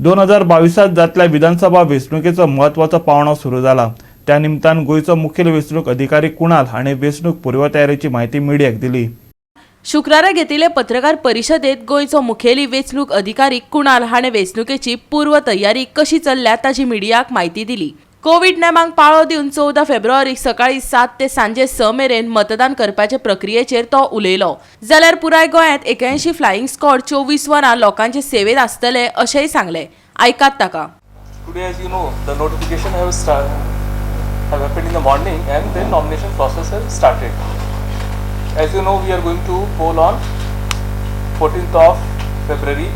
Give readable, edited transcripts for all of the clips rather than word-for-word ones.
2022 जातल्या विधानसभा वेंचणुकेचो महत्वाचो पावंडो सुरू जाला। त्या निमतान गोयचो मुखेल वेंचणूक अधिकारी कुणाल हाणें वेंचणूक पूर्व तयारेची म्हायती मिडियाक दिली। शुक्रारा घेतिल्ले पत्रकार परिशदेत गोयचो मुखेली वेंचणूक अधिकारी कुणाल हाणें वेंचणुकेची पूर्व तयारी कशी चल्ल्या ताची मिडियाक म्हायती दिली। कोविड नेमांक पाळो दिवन 14 फेब्रुवारीक सकाळी 7 ते सांजे 6 मेरेन मतदान करपाचे प्रक्रियेचेर तो उलयलो। जाल्यार पुराय गोंयांत 81 फ्लायिंग स्क्वॉड 24 वरां लोकांचे सेवेत आसतले अशेंय सांगले। आयकात ताका। Today, as you know, the notification have happened in the morning, and then nomination process has started. As you know, we are going to poll on 14th of February.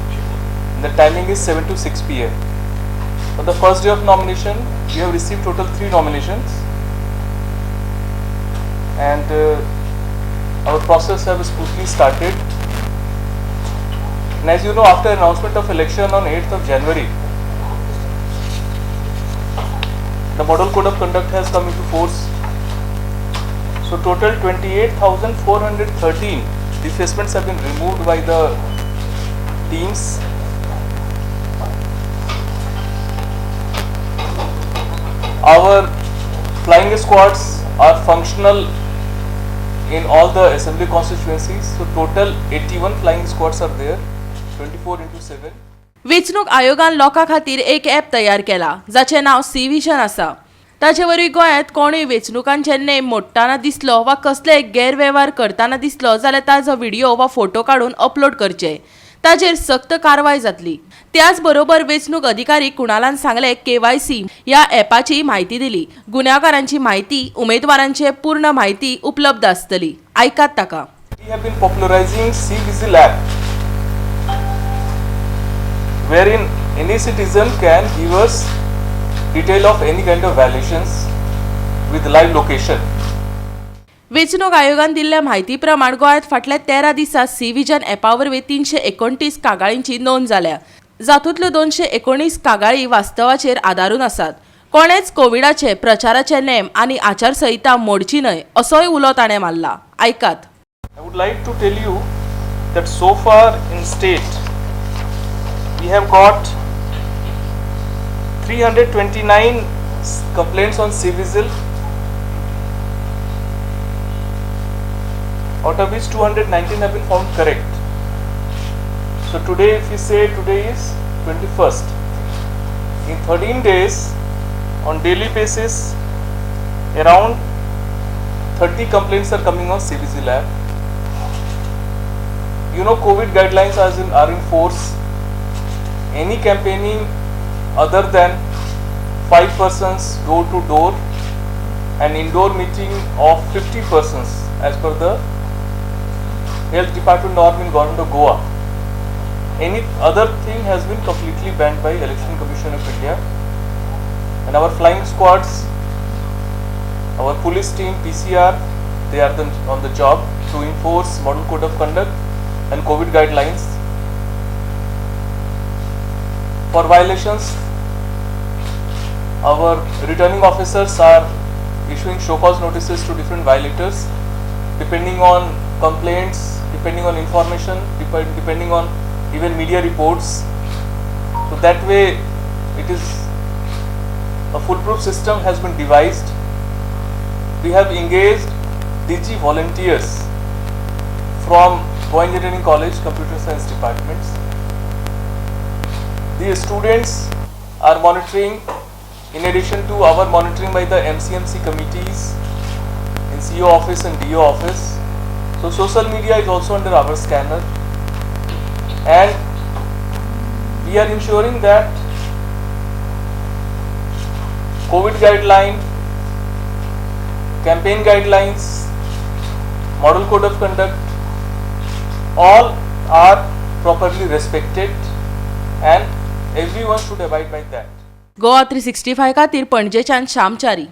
The timing is 7 to 6 p.m. On the first day of nomination, we have received total 3 nominations, and our process has smoothly started. And as you know, after announcement of election on 8th of January, the Model Code of Conduct has come into force. So total 28,413 defacements have been removed by the teams. Our flying squads are functional in all the assembly constituencies. So total 81 flying squads are there, 24/7. वेंचणूक आयोगान लोकां खातीर एक app तयार केला जाचें नांव सी-विजन आसा। ताचे वरवीं गोंयांत कोणूय वेंचणुकांचे नेम मोडटाना दिसलो वा कसलेय गैरवेव्हार करताना दिसलो जाल्यार ताजो व्हिडिओ वा फोटो काडून अपलोड करचे। ताचेर सक्त कारवाय जातली। त्याच बरोबर वेंचणूक अधिकारी कुणालान सांगले KYC ह्या ॲपाची म्हायती दिली। गुन्यांवकारांची म्हायती, उमेदवारांचे पूर्ण म्हायती उपलब्ध आसतली। आयकात ताका। We have been popularizing C-Vigil app, wherein any citizen can give us detail of any kind of violations with live location. वेंचणूक आयोगान दिल्ल्या म्हायती प्रमाण गोंयांत फाटल्या 13 दिसांत सी-विजन ॲपा वरवीं 329 कागाळींची नोंद जाल्या। जातूंतल्यो 219 कागाळी वास्तवाचेर आदारून आसात। कोणेच कोविडाचे प्रचाराचे नेम आनी आचारसंहिता मोडची न्हय असोय उलो ताणें मारला। आयकात। I would like to tell you that so far in state we have got 329 complaints on C-Vigil, out of which 219 have been found correct. So today, if we say today is 21st, in 13 days on daily basis around 30 complaints are coming on C-Vigil app. You know, COVID guidelines are in force. Any campaigning other than 5 persons door to door and indoor meeting of 50 persons as per the Health Department norm in Government of Goa. Any other thing has been completely banned by Election Commission of India. And our flying squads, our police team, PCR, they are on the job to enforce Model Code of Conduct and COVID guidelines. For violations, our returning officers are issuing show cause notices to different violators depending on complaints, depending on information, depending on even media reports. So that way it is a foolproof system has been devised. We have engaged DG volunteers from Goa Engineering College Computer Science departments. The students are monitoring in addition to our monitoring by the MCMC committees in CO office and DO office. So social media is also under our scanner, and we are ensuring that COVID guideline, campaign guidelines, Model Code of Conduct, all are properly respected and everyone should abide by that. Goa 365 खातीर पणजेच्यान श्यामचारी।